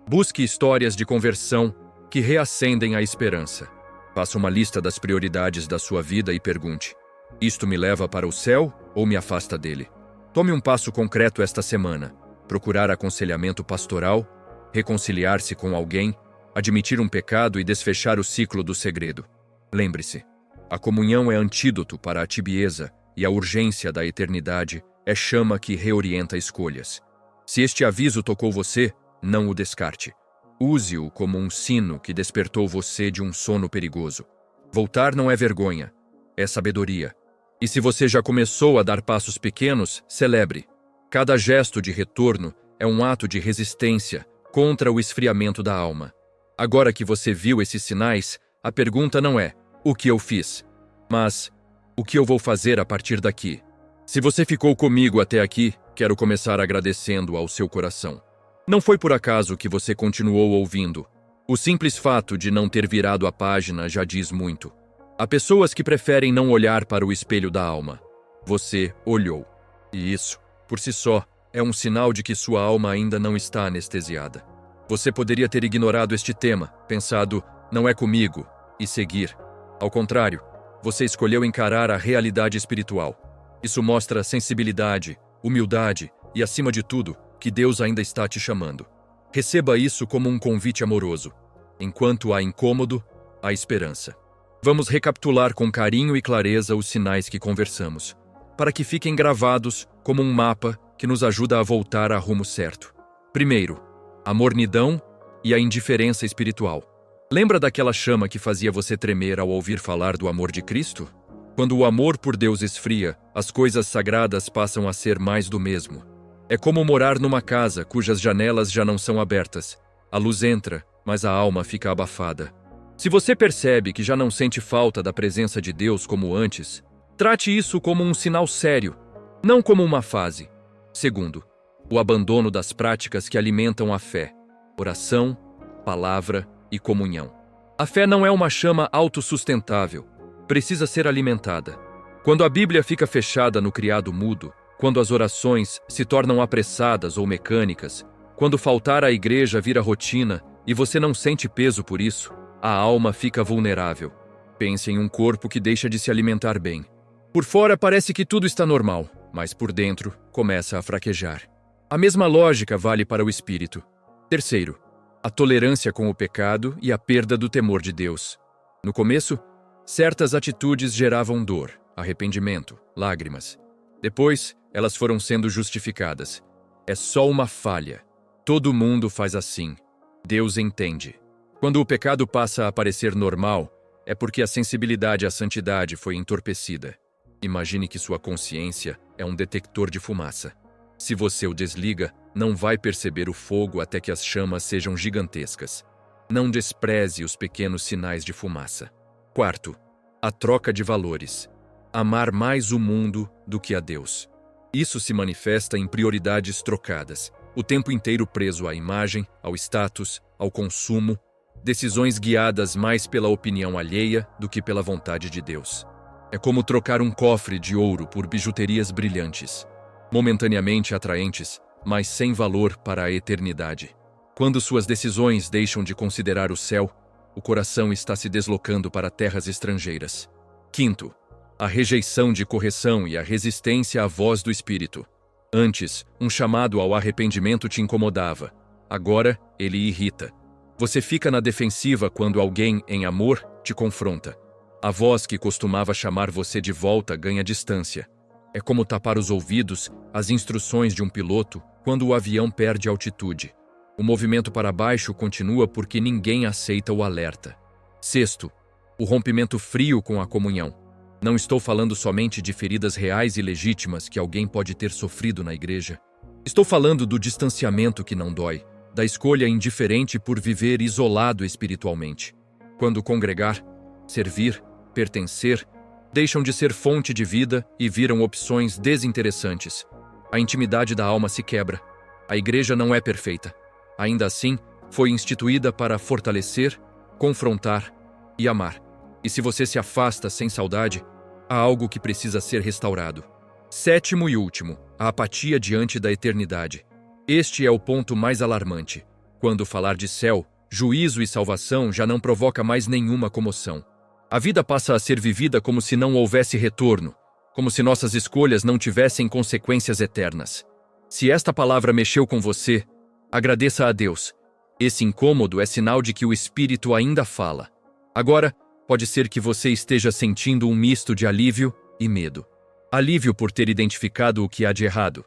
Busque histórias de conversão que reacendem a esperança. Faça uma lista das prioridades da sua vida e pergunte: isto me leva para o céu ou me afasta dele? Tome um passo concreto esta semana. Procurar aconselhamento pastoral, reconciliar-se com alguém, admitir um pecado e desfechar o ciclo do segredo. Lembre-se, a comunhão é antídoto para a tibieza e a urgência da eternidade é chama que reorienta escolhas. Se este aviso tocou você, não o descarte. Use-o como um sino que despertou você de um sono perigoso. Voltar não é vergonha, é sabedoria. E se você já começou a dar passos pequenos, celebre. Cada gesto de retorno é um ato de resistência contra o esfriamento da alma. Agora que você viu esses sinais, a pergunta não é: o que eu fiz? Mas: o que eu vou fazer a partir daqui? Se você ficou comigo até aqui, quero começar agradecendo ao seu coração. Não foi por acaso que você continuou ouvindo. O simples fato de não ter virado a página já diz muito. Há pessoas que preferem não olhar para o espelho da alma. Você olhou. E isso, por si só, é um sinal de que sua alma ainda não está anestesiada. Você poderia ter ignorado este tema, pensado: não é comigo, e seguir. Ao contrário, você escolheu encarar a realidade espiritual. Isso mostra sensibilidade, humildade e, acima de tudo, que Deus ainda está te chamando. Receba isso como um convite amoroso. Enquanto há incômodo, há esperança. Vamos recapitular com carinho e clareza os sinais que conversamos, para que fiquem gravados como um mapa que nos ajuda a voltar a rumo certo. Primeiro, a mornidão e a indiferença espiritual. Lembra daquela chama que fazia você tremer ao ouvir falar do amor de Cristo? Quando o amor por Deus esfria, as coisas sagradas passam a ser mais do mesmo. É como morar numa casa cujas janelas já não são abertas. A luz entra, mas a alma fica abafada. Se você percebe que já não sente falta da presença de Deus como antes, trate isso como um sinal sério, não como uma fase. Segundo, o abandono das práticas que alimentam a fé, oração, palavra e comunhão. A fé não é uma chama autossustentável, precisa ser alimentada. Quando a Bíblia fica fechada no criado mudo, quando as orações se tornam apressadas ou mecânicas, quando faltar à igreja vira rotina e você não sente peso por isso, a alma fica vulnerável. Pense em um corpo que deixa de se alimentar bem. Por fora parece que tudo está normal, mas por dentro começa a fraquejar. A mesma lógica vale para o espírito. Terceiro, a tolerância com o pecado e a perda do temor de Deus. No começo, certas atitudes geravam dor, arrependimento, lágrimas. Depois, elas foram sendo justificadas. É só uma falha. Todo mundo faz assim. Deus entende. Quando o pecado passa a parecer normal, é porque a sensibilidade à santidade foi entorpecida. Imagine que sua consciência é um detector de fumaça. Se você o desliga, não vai perceber o fogo até que as chamas sejam gigantescas. Não despreze os pequenos sinais de fumaça. Quarto, a troca de valores. Amar mais o mundo do que a Deus. Isso se manifesta em prioridades trocadas, o tempo inteiro preso à imagem, ao status, ao consumo, decisões guiadas mais pela opinião alheia do que pela vontade de Deus. É como trocar um cofre de ouro por bijuterias brilhantes, momentaneamente atraentes, mas sem valor para a eternidade. Quando suas decisões deixam de considerar o céu, o coração está se deslocando para terras estrangeiras. Quinto, a rejeição de correção e a resistência à voz do Espírito. Antes, um chamado ao arrependimento te incomodava. Agora, ele irrita. Você fica na defensiva quando alguém, em amor, te confronta. A voz que costumava chamar você de volta ganha distância. É como tapar os ouvidos às instruções de um piloto quando o avião perde altitude. O movimento para baixo continua porque ninguém aceita o alerta. Sexto, o rompimento frio com a comunhão. Não estou falando somente de feridas reais e legítimas que alguém pode ter sofrido na igreja. Estou falando do distanciamento que não dói, da escolha indiferente por viver isolado espiritualmente. Quando congregar, servir, pertencer, deixam de ser fonte de vida e viram opções desinteressantes. A intimidade da alma se quebra. A igreja não é perfeita. Ainda assim, foi instituída para fortalecer, confrontar e amar. E se você se afasta sem saudade, há algo que precisa ser restaurado. Sétimo e último, a apatia diante da eternidade. Este é o ponto mais alarmante. Quando falar de céu, juízo e salvação já não provoca mais nenhuma comoção. A vida passa a ser vivida como se não houvesse retorno, como se nossas escolhas não tivessem consequências eternas. Se esta palavra mexeu com você, agradeça a Deus. Esse incômodo é sinal de que o Espírito ainda fala. Agora, pode ser que você esteja sentindo um misto de alívio e medo. Alívio por ter identificado o que há de errado.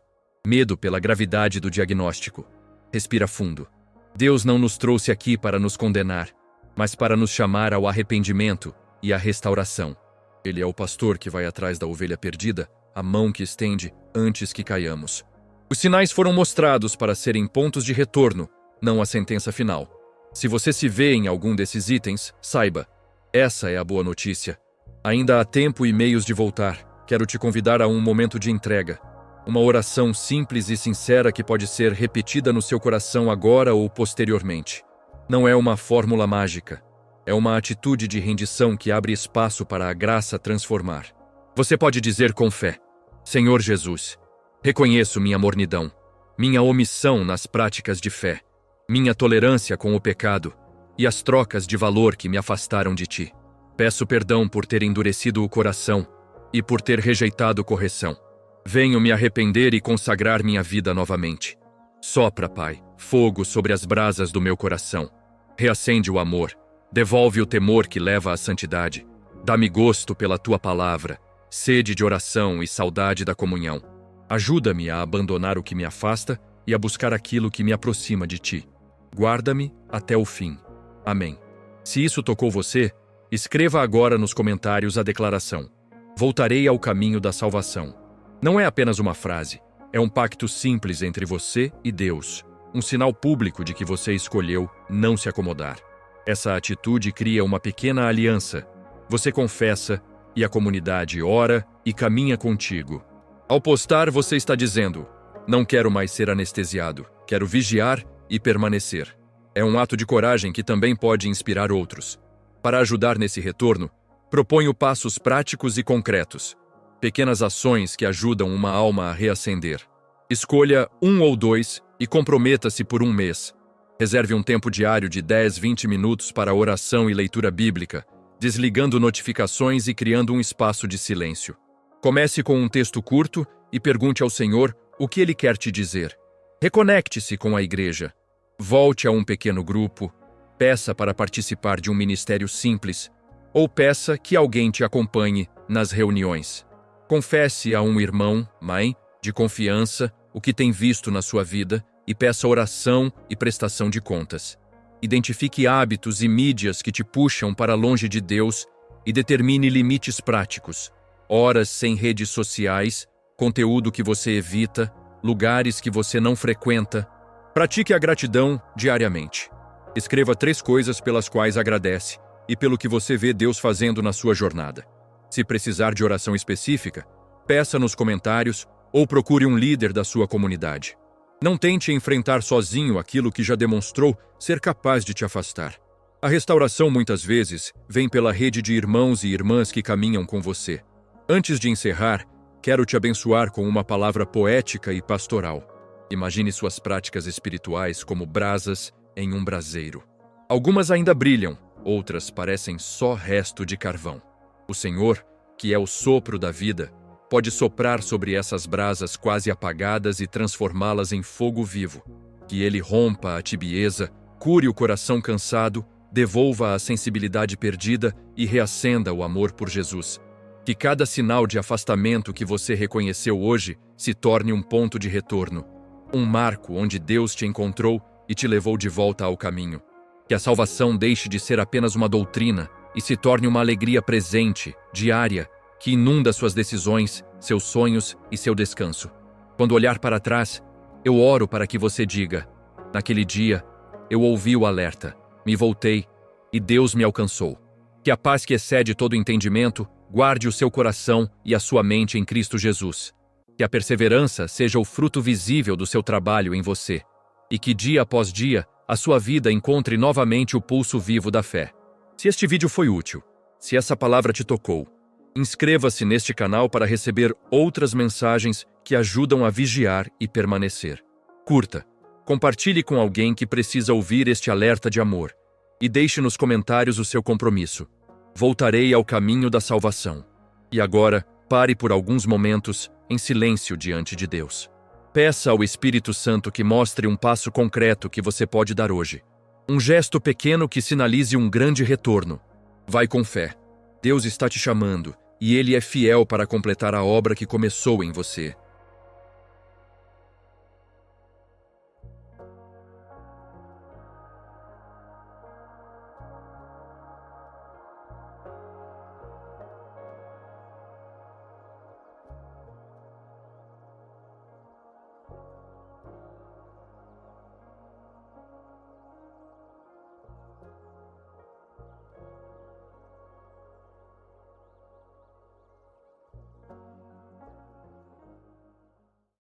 Medo pela gravidade do diagnóstico. Respira fundo. Deus não nos trouxe aqui para nos condenar, mas para nos chamar ao arrependimento e à restauração. Ele é o pastor que vai atrás da ovelha perdida, a mão que estende antes que caiamos. Os sinais foram mostrados para serem pontos de retorno, não a sentença final. Se você se vê em algum desses itens, saiba, essa é a boa notícia. Ainda há tempo e meios de voltar. Quero te convidar a um momento de entrega. Uma oração simples e sincera que pode ser repetida no seu coração agora ou posteriormente. Não é uma fórmula mágica. É uma atitude de rendição que abre espaço para a graça transformar. Você pode dizer com fé: Senhor Jesus, reconheço minha mornidão, minha omissão nas práticas de fé, minha tolerância com o pecado e as trocas de valor que me afastaram de Ti. Peço perdão por ter endurecido o coração e por ter rejeitado correção. Venho me arrepender e consagrar minha vida novamente. Sopra, Pai, fogo sobre as brasas do meu coração. Reacende o amor, devolve o temor que leva à santidade. Dá-me gosto pela Tua palavra, sede de oração e saudade da comunhão. Ajuda-me a abandonar o que me afasta e a buscar aquilo que me aproxima de Ti. Guarda-me até o fim. Amém. Se isso tocou você, escreva agora nos comentários a declaração: voltarei ao caminho da salvação. Não é apenas uma frase, é um pacto simples entre você e Deus, um sinal público de que você escolheu não se acomodar. Essa atitude cria uma pequena aliança. Você confessa e a comunidade ora e caminha contigo. Ao postar, você está dizendo: não quero mais ser anestesiado, quero vigiar e permanecer. É um ato de coragem que também pode inspirar outros. Para ajudar nesse retorno, proponho passos práticos e concretos. Pequenas ações que ajudam uma alma a reacender. Escolha 1 ou 2 e comprometa-se por 1 mês. Reserve um tempo diário de 10, 20 minutos para oração e leitura bíblica, desligando notificações e criando um espaço de silêncio. Comece com um texto curto e pergunte ao Senhor o que Ele quer te dizer. Reconecte-se com a igreja. Volte a um pequeno grupo. Peça para participar de um ministério simples. Ou peça que alguém te acompanhe nas reuniões. Confesse a um irmão, mãe, de confiança, o que tem visto na sua vida e peça oração e prestação de contas. Identifique hábitos e mídias que te puxam para longe de Deus e determine limites práticos. Horas sem redes sociais, conteúdo que você evita, lugares que você não frequenta. Pratique a gratidão diariamente. Escreva 3 coisas pelas quais agradece e pelo que você vê Deus fazendo na sua jornada. Se precisar de oração específica, peça nos comentários ou procure um líder da sua comunidade. Não tente enfrentar sozinho aquilo que já demonstrou ser capaz de te afastar. A restauração muitas vezes vem pela rede de irmãos e irmãs que caminham com você. Antes de encerrar, quero te abençoar com uma palavra poética e pastoral. Imagine suas práticas espirituais como brasas em um braseiro. Algumas ainda brilham, outras parecem só resto de carvão. O Senhor, que é o sopro da vida, pode soprar sobre essas brasas quase apagadas e transformá-las em fogo vivo. Que Ele rompa a tibieza, cure o coração cansado, devolva a sensibilidade perdida e reacenda o amor por Jesus. Que cada sinal de afastamento que você reconheceu hoje se torne um ponto de retorno, um marco onde Deus te encontrou e te levou de volta ao caminho. Que a salvação deixe de ser apenas uma doutrina e se torne uma alegria presente, diária, que inunda suas decisões, seus sonhos e seu descanso. Quando olhar para trás, eu oro para que você diga: naquele dia, eu ouvi o alerta, me voltei e Deus me alcançou. Que a paz que excede todo entendimento guarde o seu coração e a sua mente em Cristo Jesus. Que a perseverança seja o fruto visível do seu trabalho em você. E que dia após dia, a sua vida encontre novamente o pulso vivo da fé. Se este vídeo foi útil, se essa palavra te tocou, inscreva-se neste canal para receber outras mensagens que ajudam a vigiar e permanecer. Curta, compartilhe com alguém que precisa ouvir este alerta de amor e deixe nos comentários o seu compromisso. Voltarei ao caminho da salvação. E agora, pare por alguns momentos em silêncio diante de Deus. Peça ao Espírito Santo que mostre um passo concreto que você pode dar hoje. Um gesto pequeno que sinalize um grande retorno. Vai com fé. Deus está te chamando e Ele é fiel para completar a obra que começou em você.